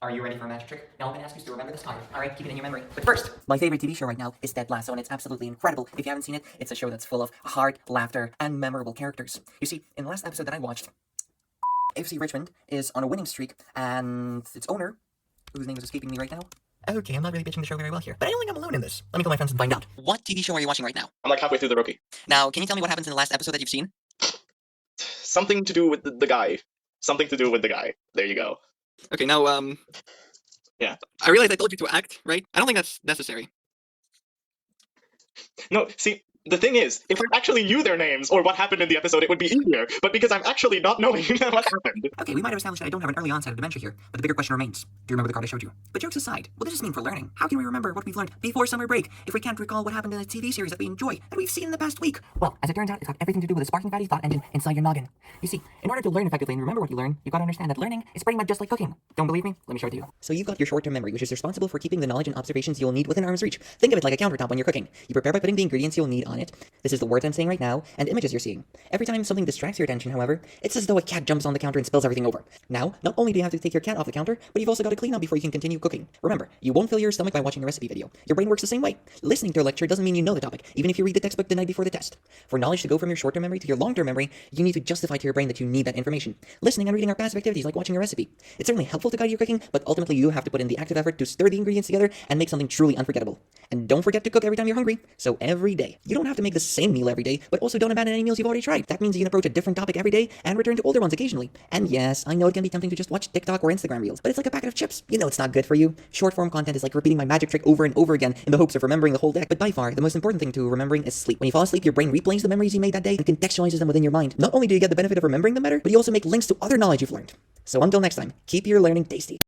Are you ready for a magic trick? Now I'm going to ask you to remember this time. Alright, keep it in your memory. But first, my favorite TV show right now is Ted Lasso, and it's absolutely incredible. If you haven't seen it, it's a show that's full of heart, laughter, and memorable characters. You see, in the last episode that I watched, FC Richmond is on a winning streak, and its owner, whose name is escaping me right now. Okay, I'm not really pitching the show very well here, but I don't think I'm alone in this. Let me call my friends and find out. What TV show are you watching right now? I'm like halfway through The Rookie. Now, can you tell me what happens in the last episode that you've seen? Something to do with the guy. Something to do with the guy. There you go. Okay, now, Yeah. I realize I told you to act, right? I don't think that's necessary. No, see, the thing is, if I actually knew their names or what happened in the episode, it would be easier. But because I'm actually not knowing what happened. Okay, we might have established that I don't have an early onset of dementia here, but the bigger question remains. Do you remember the card I showed you? But jokes aside, what does this mean for learning? How can we remember what we've learned before summer break if we can't recall what happened in a TV series that we enjoy that we've seen in the past week? Well, as it turns out, it's got everything to do with a sparking fatty thought engine inside your noggin. You see, in order to learn effectively and remember what you learn, you've got to understand that learning is pretty much just like cooking. Don't believe me? Let me show it to you. So you've got your short-term memory, which is responsible for keeping the knowledge and observations you'll need within arm's reach. Think of it like a countertop when you're cooking. You prepare by putting the ingredients you'll need on it. This is the words I'm saying right now, and images you're seeing. Every time something distracts your attention, however, it's as though a cat jumps on the counter and spills everything over. Now, not only do you have to take your cat off the counter, but you've also got to clean up before you can continue cooking. Remember, you won't fill your stomach by watching a recipe video. Your brain works the same way. Listening to a lecture doesn't mean you know the topic, even if you read the textbook the night before the test. For knowledge to go from your short-term memory to your long-term memory, you need to justify to your brain that you need that information. Listening and reading are passive activities like watching a recipe. It's certainly helpful to guide your cooking, but ultimately you have to put in the active effort to stir the ingredients together and make something truly unforgettable. And don't forget to cook every time you're hungry. So every day. You don't have to make the same meal every day, but also don't abandon any meals you've already tried. That means you can approach a different topic every day and return to older ones occasionally. And yes, I know it can be tempting to just watch TikTok or Instagram reels, but it's like a packet of chips. You know it's not good for you. Short form content is like repeating my magic trick over and over again in the hopes of remembering the whole deck. But by far, the most important thing to remembering is sleep. When you fall asleep, your brain replays the memories you made that day and contextualizes them within your mind. Not only do you get the benefit of remembering them better, but you also make links to other knowledge you've learned. So until next time, keep your learning tasty.